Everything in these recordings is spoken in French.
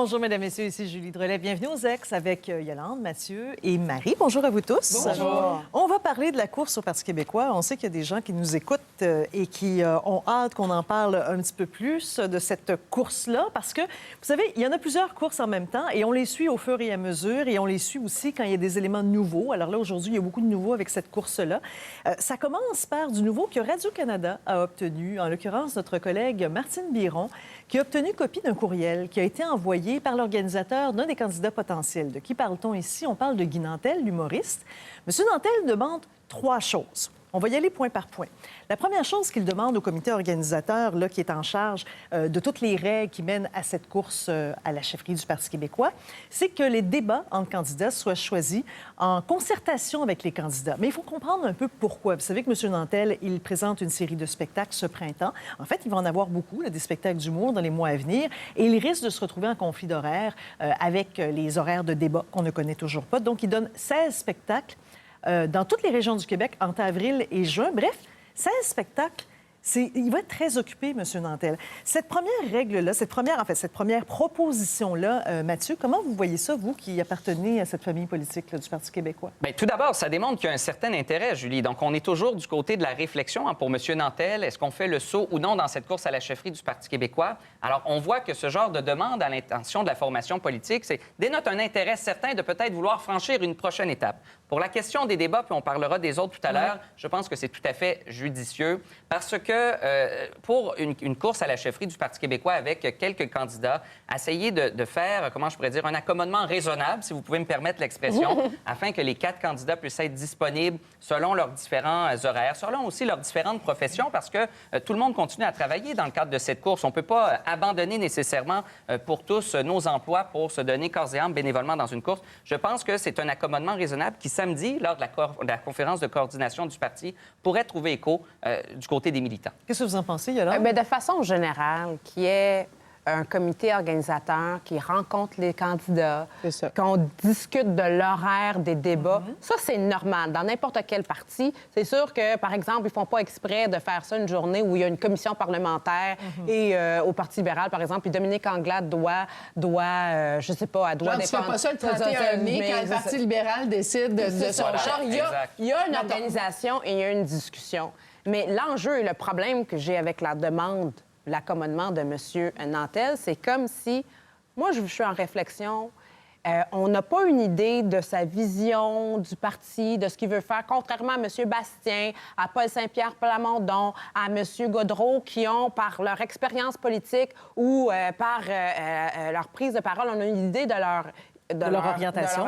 Bonjour, mesdames, messieurs, ici Julie Drolet. Bienvenue aux Ex avec Yolande, Mathieu et Marie. Bonjour à vous tous. Bonjour. On va parler de la course au Parti québécois. On sait qu'il y a des gens qui nous écoutent et qui ont hâte qu'on en parle un petit peu plus de cette course-là parce que, vous savez, il y en a plusieurs courses en même temps et on les suit au fur et à mesure et on les suit aussi quand il y a des éléments nouveaux. Alors là, aujourd'hui, il y a beaucoup de nouveaux avec cette course-là. Ça commence par du nouveau que Radio-Canada a obtenu, en l'occurrence notre collègue Martine Biron, qui a obtenu copie d'un courriel qui a été envoyé par l'organisateur d'un des candidats potentiels. De qui parle-t-on ici? On parle de Guy Nantel, l'humoriste. M. Nantel demande 3 choses. On va y aller point par point. La première chose qu'il demande au comité organisateur, là, qui est en charge de toutes les règles qui mènent à cette course à la chefferie du Parti québécois, c'est que les débats entre candidats soient choisis en concertation avec les candidats. Mais il faut comprendre un peu pourquoi. Vous savez que M. Nantel, il présente une série de spectacles ce printemps. En fait, il va en avoir beaucoup, là, des spectacles d'humour dans les mois à venir, et il risque de se retrouver en conflit d'horaire avec les horaires de débat qu'on ne connaît toujours pas. Donc, il donne 16 spectacles dans toutes les régions du Québec entre avril et juin. Bref, 16 spectacles. Il va être très occupé, M. Nantel. Cette première règle-là, cette première proposition-là, Mathieu, comment vous voyez ça, vous qui appartenez à cette famille politique là, du Parti québécois? Bien, tout d'abord, ça démontre qu'il y a un certain intérêt, Julie. Donc, on est toujours du côté de la réflexion pour M. Nantel. Est-ce qu'on fait le saut ou non dans cette course à la chefferie du Parti québécois? Alors, on voit que ce genre de demande à l'intention de la formation politique, dénote un intérêt certain de peut-être vouloir franchir une prochaine étape. Pour la question des débats, puis on parlera des autres tout à l'heure, je pense que c'est tout à fait judicieux parce que pour une course à la chefferie du Parti québécois avec quelques candidats, essayer de faire, comment je pourrais dire, un accommodement raisonnable, si vous pouvez me permettre l'expression, afin que les 4 candidats puissent être disponibles selon leurs différents horaires, selon aussi leurs différentes professions, parce que tout le monde continue à travailler dans le cadre de cette course. On ne peut pas abandonner nécessairement pour tous nos emplois pour se donner corps et âme bénévolement dans une course. Je pense que c'est un accommodement raisonnable qui, samedi, lors de la conférence de coordination du parti, pourrait trouver écho du côté des militants. Qu'est-ce que vous en pensez, Yolande? Bien, de façon générale, qu'il y ait un comité organisateur qui rencontre les candidats, qu'on discute de l'horaire des débats, ça, c'est normal. Dans n'importe quel parti, c'est sûr que, par exemple, ils font pas exprès de faire ça une journée où il y a une commission parlementaire et au Parti libéral, par exemple, puis Dominique Anglade doit je sais pas, elle doit dépendre... Tu fais pas ça le 31 mai quand le Parti libéral décide de son genre. Il y a une organisation et il y a une discussion. Mais l'enjeu et le problème que j'ai avec la demande, l'accommodement de M. Nantel, c'est comme si, moi, je suis en réflexion, on n'a pas une idée de sa vision du parti, de ce qu'il veut faire, contrairement à M. Bastien, à Paul Saint-Pierre Plamondon, à M. Godreau, qui ont, par leur expérience politique ou par leur prise de parole, on a une idée de leur orientation.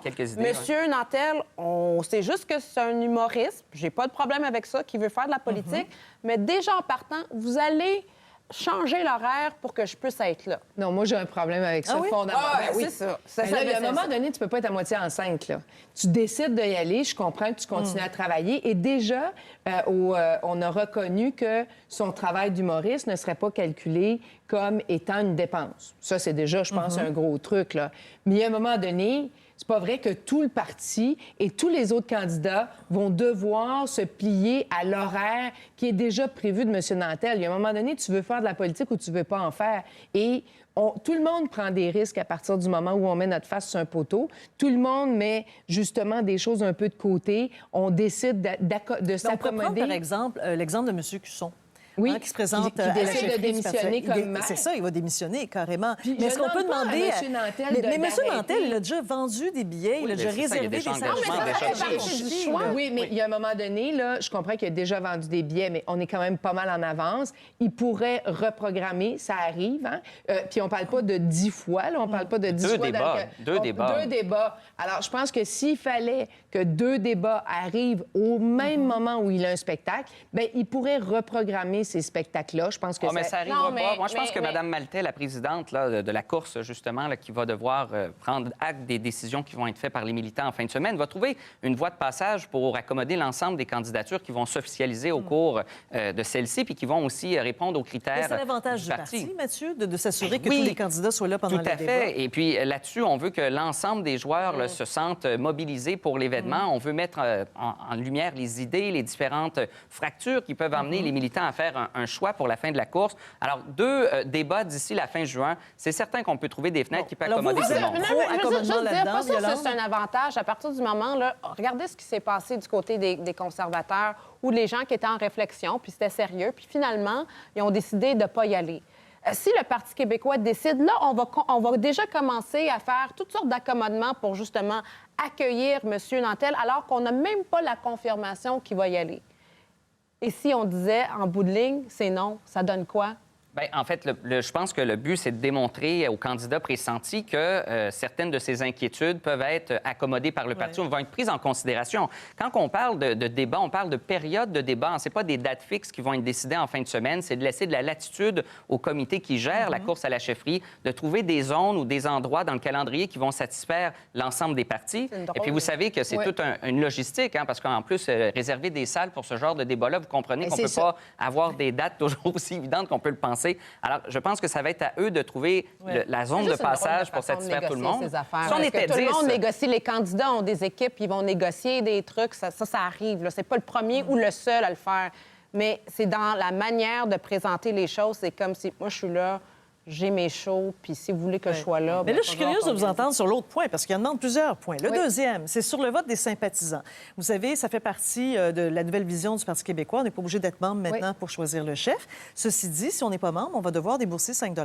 Quelques idées, Monsieur Nantel, on sait juste que c'est un humoriste. J'ai pas de problème avec ça, qui veut faire de la politique. Mais déjà en partant, vous allez changer l'horaire pour que je puisse être là. Non, moi, j'ai un problème avec ça, fondamentalement. Oui, c'est ça. Mais là, à un moment donné, tu peux pas être à moitié enceinte, là. Tu décides d'y aller, je comprends que tu continues à travailler. Et déjà, on a reconnu que son travail d'humoriste ne serait pas calculé comme étant une dépense. Ça, c'est déjà, je pense, un gros truc, là. Mais à un moment donné... C'est pas vrai que tout le parti et tous les autres candidats vont devoir se plier à l'horaire qui est déjà prévu de M. Nantel. Il y a un moment donné, tu veux faire de la politique ou tu veux pas en faire. Et tout le monde prend des risques à partir du moment où on met notre face sur un poteau. Tout le monde met justement des choses un peu de côté. On décide de s'accommoder. On peut prendre, par exemple, l'exemple de M. Cusson. Oui, qui se présente qui décide de démissionner comme maire. C'est ça, il va démissionner carrément. Puis mais est-ce qu'on peut demander à M. Nantel mais M. Nantel, il a déjà vendu des billets, il a déjà réservé des salles. Oui, mais il y a un moment donné, là, je comprends qu'il a déjà vendu des billets, mais on est quand même pas mal en avance. Il pourrait reprogrammer, ça arrive, hein? Puis on parle pas de 10 fois, là, on parle pas de 10 fois. Deux débats. Alors, je pense que s'il fallait que 2 débats arrivent au même moment où il a un spectacle, bien, il pourrait reprogrammer ces spectacles-là. Je pense que mais ça n'arrivera pas. Moi, je pense que Mme Maltais, la présidente là, de la course, justement, là, qui va devoir prendre acte des décisions qui vont être faites par les militants en fin de semaine, va trouver une voie de passage pour accommoder l'ensemble des candidatures qui vont s'officialiser au cours de celle-ci, puis qui vont aussi répondre aux critères. C'est l'avantage du parti, Mathieu, de s'assurer que tous les candidats soient là pendant le débat. Tout à fait. Et puis là-dessus, on veut que l'ensemble des joueurs là, se sentent mobilisés pour l'événement. On veut mettre en lumière les idées, les différentes fractures qui peuvent amener les militants à faire faire un choix pour la fin de la course. Alors, 2 débats d'ici la fin juin. C'est certain qu'on peut trouver des fenêtres qui peuvent accommoder tout le monde. Non, mais je veux juste dire, pas sûr que c'est un avantage. À partir du moment, là, regardez ce qui s'est passé du côté des conservateurs ou les gens qui étaient en réflexion, puis c'était sérieux, puis finalement, ils ont décidé de ne pas y aller. Si le Parti québécois décide, là, on va déjà commencer à faire toutes sortes d'accommodements pour justement accueillir M. Nantel, alors qu'on n'a même pas la confirmation qu'il va y aller. Et si on disait, en bout de ligne, c'est non, ça donne quoi? Bien, en fait, je pense que le but, c'est de démontrer aux candidats pressentis que certaines de ces inquiétudes peuvent être accommodées par le parti ou vont être prises en considération. Quand on parle de débat, on parle de période de débat. Ce n'est pas des dates fixes qui vont être décidées en fin de semaine. C'est de laisser de la latitude au comité qui gère la course à la chefferie, de trouver des zones ou des endroits dans le calendrier qui vont satisfaire l'ensemble des partis. Et puis, vous savez que c'est toute une logistique, hein, parce qu'en plus, réserver des salles pour ce genre de débat-là, vous comprenez qu'on ne peut pas avoir des dates toujours aussi évidentes qu'on peut le penser. Alors, je pense que ça va être à eux de trouver la zone de passage pour satisfaire tout le monde. Si on était tout le monde négocie, les candidats ont des équipes, ils vont négocier des trucs, ça arrive. C'est pas le premier ou le seul à le faire. Mais c'est dans la manière de présenter les choses. C'est comme si moi, je suis là, j'ai mes shows, puis si vous voulez que je sois là... Mais là, je suis curieuse de vous entendre sur l'autre point, parce qu'il y en demande plusieurs points. Le deuxième, c'est sur le vote des sympathisants. Vous savez, ça fait partie de la nouvelle vision du Parti québécois. On n'est pas obligé d'être membre maintenant pour choisir le chef. Ceci dit, si on n'est pas membre, on va devoir débourser 5 $.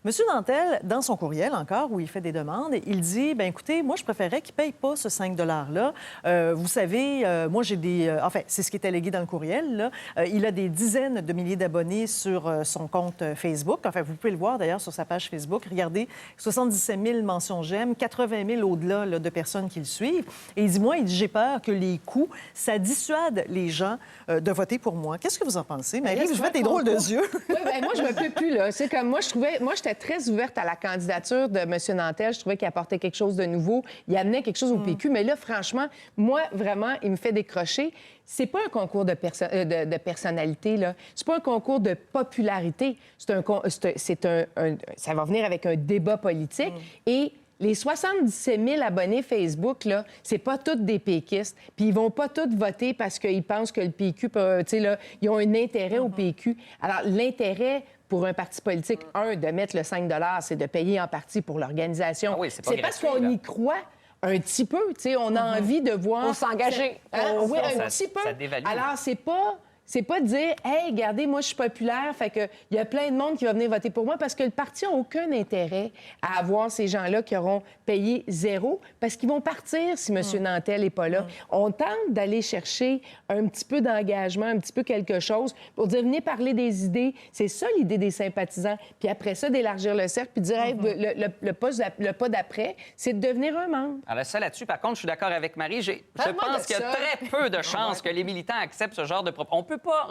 M. Nantel, dans son courriel encore, où il fait des demandes, il dit, bien écoutez, moi, je préférais qu'il ne paye pas ce 5 $-là. Vous savez, moi, j'ai des... enfin, c'est ce qui est allégué dans le courriel, là. Il a des dizaines de milliers d'abonnés sur son compte Facebook. Enfin, vous pouvez le voir, d'ailleurs, sur sa page Facebook. Regardez, 77 000 mentions j'aime, 80 000 au-delà là, de personnes qui le suivent. Et il dit, moi, j'ai peur que les coûts, ça dissuade les gens de voter pour moi. Qu'est-ce que vous en pensez? Marie, vous faites des drôles de yeux. Oui, bien, moi, je ne me peux plus, là. C'est comme moi, j'étais très ouverte à la candidature de M. Nantel. Je trouvais qu'il apportait quelque chose de nouveau. Il amenait quelque chose au PQ. Mais là, franchement, moi, vraiment, il me fait décrocher. C'est pas un concours de personnalité, là. C'est pas un concours de popularité. Ça va venir avec un débat politique. Et les 77 000 abonnés Facebook, là, c'est pas tous des péquistes. Puis ils vont pas tous voter parce qu'ils pensent que le PQ peut... Tu sais, là, ils ont un intérêt au PQ. Alors, l'intérêt pour un parti politique, de mettre le 5 $, c'est de payer en partie pour l'organisation. Ah oui, c'est parce qu'on y croit un petit peu. Tu sais, on a envie de voir... On s'engager. Oui, un petit peu. Ça dévalue. Alors, c'est pas de dire, hey, regardez, moi, je suis populaire, fait que il y a plein de monde qui va venir voter pour moi, parce que le parti n'a aucun intérêt à avoir ces gens-là qui auront payé 0, parce qu'ils vont partir si M. Nantel n'est pas là. On tente d'aller chercher un petit peu d'engagement, un petit peu quelque chose pour dire, venez parler des idées. C'est ça l'idée des sympathisants. Puis après ça, d'élargir le cercle, puis de dire, hey, le pas d'après, c'est de devenir un membre. Alors ça, là-dessus, par contre, je suis d'accord avec Marie. Je pense qu'il y a très peu de chances que les militants acceptent ce genre de propos. On peut pas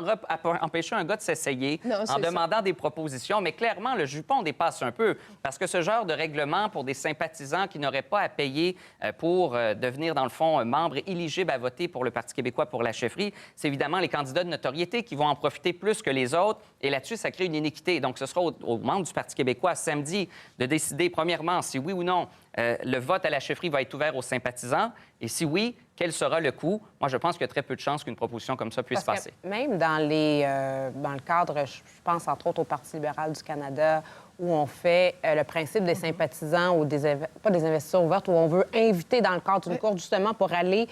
empêcher un gars de s'essayer en demandant des propositions, mais clairement, le jupon dépasse un peu, parce que ce genre de règlement pour des sympathisants qui n'auraient pas à payer pour devenir, dans le fond, membre éligible à voter pour le Parti québécois pour la chefferie, c'est évidemment les candidats de notoriété qui vont en profiter plus que les autres, et là-dessus, ça crée une iniquité. Donc, ce sera aux membres du Parti québécois samedi de décider, premièrement, si oui ou non le vote à la chefferie va être ouvert aux sympathisants, et si oui, quel sera le coût? Moi, je pense qu'il y a très peu de chances qu'une proposition comme ça puisse passer. Même dans le cadre, je pense entre autres au Parti libéral du Canada, où on fait le principe des sympathisants ou pas des investitions ouvertes, où on veut inviter dans le cadre d'une course justement pour aller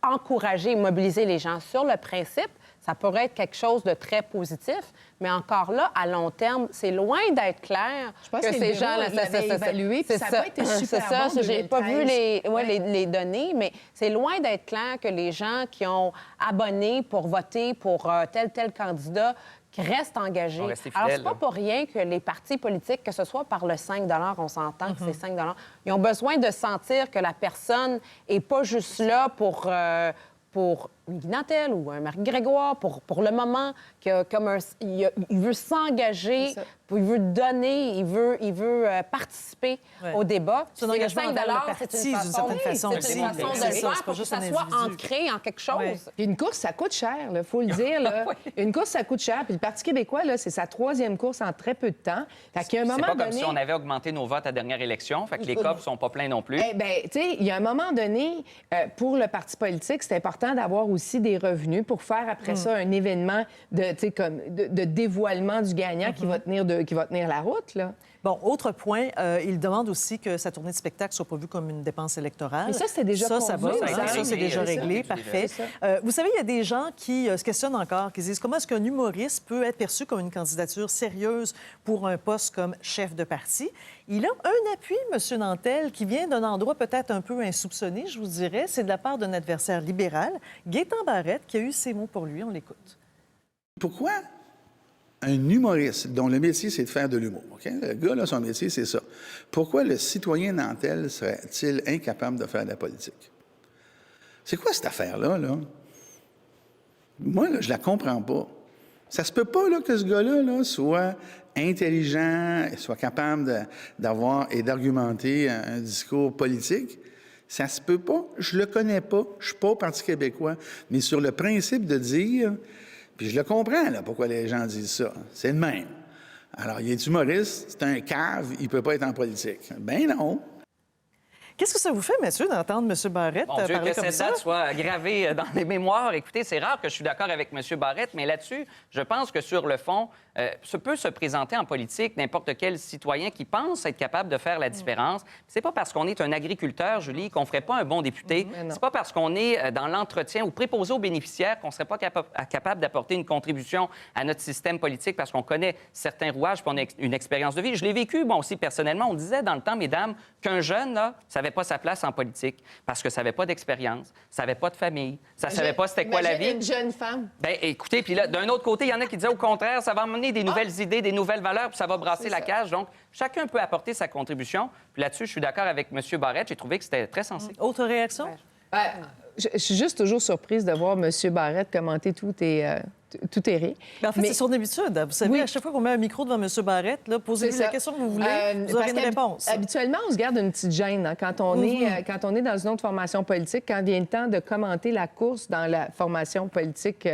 encourager et mobiliser les gens. Sur le principe, ça pourrait être quelque chose de très positif, mais encore là, à long terme, c'est loin d'être clair je pense que ces gens-là l'avaient évalué, puis ça n'a pas été super bon. C'est ça, j'ai pas vu les données, mais c'est loin d'être clair que les gens qui ont abonné pour voter pour tel candidat qui restent engagés. Alors, c'est pas pour rien que les partis politiques, que ce soit par le 5 $, on s'entend que c'est 5 $, ils ont besoin de sentir que la personne n'est pas juste là pour Guy Nantel ou un Marie Grégoire, pour le moment, il veut s'engager il veut donner, il veut participer Ouais. au débat. C'est un Puis le engagement 5 envers le c'est parti, une d'une façon, certaine façon c'est aussi. une façon de C'est le ça, faire c'est pas pour que juste ça un soit individu. ancré en quelque chose. Ouais. Puis une course, ça coûte cher, il faut le dire. Là. Une course, ça coûte cher. Puis le Parti québécois, là, c'est sa 3e course en très peu de temps. Fait qu'il y a un C'est moment pas comme donné... si on avait augmenté nos votes à la dernière élection, fait que les coffres sont pas pleins non plus. Eh bien, tu sais, il y a un moment donné, pour le parti politique, c'est important d'avoir aussi des revenus pour faire après ça un événement de, tu sais, comme de dévoilement du gagnant qui va tenir la route, là. Bon, autre point, il demande aussi que sa tournée de spectacle soit pas vue comme une dépense électorale. Mais ça, c'était déjà Ça va, convenu, ça, ça. c'est déjà C'est ça. réglé, C'est parfait. ça. Vous savez, il y a des gens qui se questionnent encore, qui se disent comment est-ce qu'un humoriste peut être perçu comme une candidature sérieuse pour un poste comme chef de parti. Il a un appui, M. Nantel, qui vient d'un endroit peut-être un peu insoupçonné, je vous dirais. C'est de la part d'un adversaire libéral, Gaétan Barrette, qui a eu ces mots pour lui. On l'écoute. Pourquoi un humoriste dont le métier, c'est de faire de l'humour, OK? Le gars, là, son métier, c'est ça. Pourquoi le citoyen Nantel serait-il incapable de faire de la politique? C'est quoi cette affaire-là, là? Moi, là, je la comprends pas. Ça se peut pas, là, que ce gars-là, là, soit intelligent, soit capable d'avoir et d'argumenter un discours politique. Ça se peut pas. Je le connais pas. Je suis pas au Parti québécois. Mais sur le principe de dire... Puis je le comprends, là, pourquoi les gens disent ça. C'est le même. Alors, il est humoriste, c'est un cave, il peut pas être en politique. Ben non. Qu'est-ce que ça vous fait, monsieur, d'entendre M. Barrette Mon Dieu, parler que comme cette ça? date soit gravée dans les mémoires. Écoutez, c'est rare que je suis d'accord avec M. Barrette, mais là-dessus, je pense que sur le fond, peut se présenter en politique n'importe quel citoyen qui pense être capable de faire la différence. C'est pas parce qu'on est un agriculteur, Julie, qu'on ferait pas un bon député. C'est pas parce qu'on est dans l'entretien ou préposé aux bénéficiaires qu'on serait pas capable d'apporter une contribution à notre système politique parce qu'on connaît certains rouages puis on a une expérience de vie. Je l'ai vécu, moi aussi, personnellement. On disait dans le temps, mesdames, qu'un jeune, là, savait pas sa place en politique parce que ça n'avait pas d'expérience, ça n'avait pas de famille, ça savait pas c'était quoi la vie. Une jeune femme. Bien, écoutez, puis là, d'un autre côté, il y en a qui disaient au contraire, ça va amener des nouvelles idées, des nouvelles valeurs, puis ça va brasser la cage. Donc, chacun peut apporter sa contribution. Puis là-dessus, je suis d'accord avec M. Barrette. J'ai trouvé que c'était très sensé. Autre réaction? Je suis juste toujours surprise de voir M. Barrette commenter tout est rire. Mais en fait, c'est son habitude. Vous savez, Oui. à chaque fois qu'on met un micro devant M. Barrette, là, posez-lui C'est la ça. question que vous voulez, vous aurez une réponse. Habituellement, on se garde une petite gêne hein, quand on est dans une autre formation politique, quand vient le temps de commenter la course dans la formation politique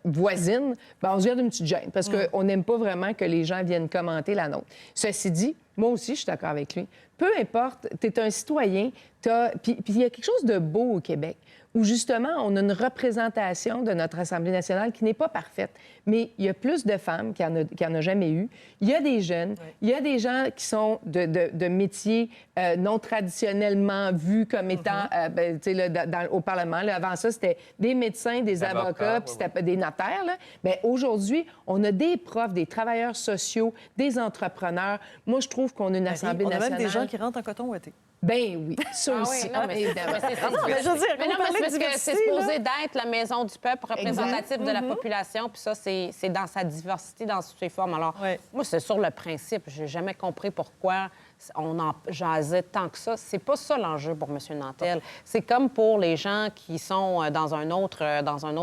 voisine, ben, on se garde une petite gêne parce qu'on n'aime pas vraiment que les gens viennent commenter la nôtre. Ceci dit, moi aussi, je suis d'accord avec lui. Peu importe, tu es un citoyen, puis il y a quelque chose de beau au Québec où, justement, on a une représentation de notre Assemblée nationale qui n'est pas parfaite. Mais il y a plus de femmes qu'il n'y en a jamais eu. Il y a des jeunes, il y a des gens qui sont de métiers non traditionnellement vus comme étant, tu sais, là, au Parlement. Là, avant ça, c'était des médecins, des avocats, puis c'était des notaires. Là. Mais aujourd'hui, on a des profs, des travailleurs sociaux, des entrepreneurs. Moi, je trouve qu'on a une Assemblée On a nationale... même des gens qui rentrent en coton ouaté. Ben oui, ça aussi, non, mais évidemment. Mais je veux dire, Mais on non, mais parlait de c'est parce que diversité, c'est supposé là. d'être la maison du peuple représentative de la population, puis ça, c'est dans sa diversité, dans toutes ses formes. Alors, Ouais. moi, c'est sur le principe. J'ai jamais compris pourquoi on en jasait tant que ça. C'est pas ça l'enjeu pour M. Nantel. C'est comme pour les gens qui sont dans un autre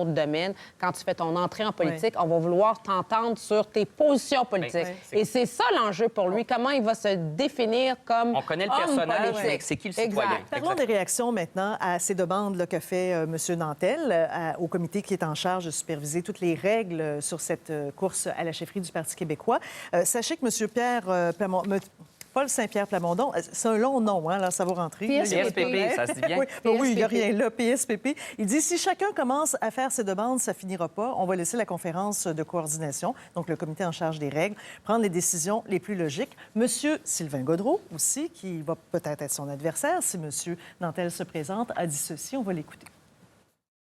domaine. Quand tu fais ton entrée en politique, on va vouloir t'entendre sur tes positions politiques. Oui. Et c'est ça l'enjeu pour lui. Comment il va se définir comme On connaît le homme personnage, politique. mais c'est qui le Exact. citoyen? Parlons des réactions maintenant à ces demandes là, que fait M. Nantel au comité qui est en charge de superviser toutes les règles sur cette course à la chefferie du Parti québécois. Sachez que M. Pierre Plamondon... Paul Saint-Pierre Plamondon, c'est un long nom, hein, là, ça va rentrer. PSPP, ça se dit bien. Oui, oui, il n'y a rien là, PSPP. Il dit, si chacun commence à faire ses demandes, ça finira pas. On va laisser la conférence de coordination, donc le comité en charge des règles, prendre les décisions les plus logiques. Monsieur Sylvain Gaudreault aussi, qui va peut-être être son adversaire si M. Nantel se présente, a dit ceci. On va l'écouter.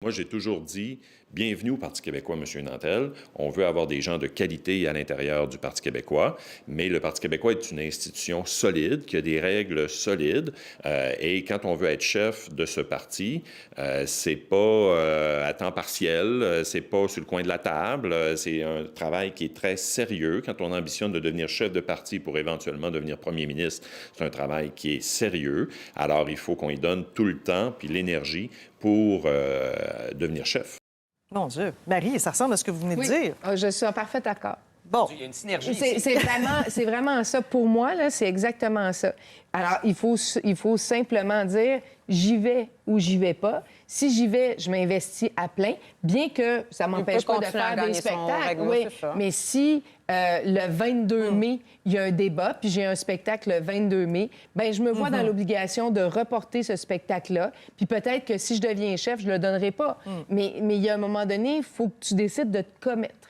Moi, j'ai toujours dit, bienvenue au Parti québécois, M. Nantel. On veut avoir des gens de qualité à l'intérieur du Parti québécois, mais le Parti québécois est une institution solide, qui a des règles solides, et quand on veut être chef de ce parti, c'est pas à temps partiel, c'est pas sur le coin de la table, c'est un travail qui est très sérieux. Quand on ambitionne de devenir chef de parti pour éventuellement devenir premier ministre, c'est un travail qui est sérieux. Alors, il faut qu'on y donne tout le temps puis l'énergie pour devenir chef. Mon Dieu. Marie, ça ressemble à ce que vous venez de dire. Je suis en parfait accord. Bon. Il y a une synergie C'est ici. c'est vraiment ça. Pour moi, là, c'est exactement ça. Alors, il faut simplement dire j'y vais ou j'y vais pas. Si j'y vais, je m'investis à plein, bien que ça m'empêche pas de continuer à faire des gagner son spectacles. règlement, Oui, c'est ça. mais si le 22 mai, il y a un débat, puis j'ai un spectacle le 22 mai, bien, je me vois dans l'obligation de reporter ce spectacle-là. Puis peut-être que si je deviens chef, je le donnerai pas. Mais il y a un moment donné, il faut que tu décides de te commettre.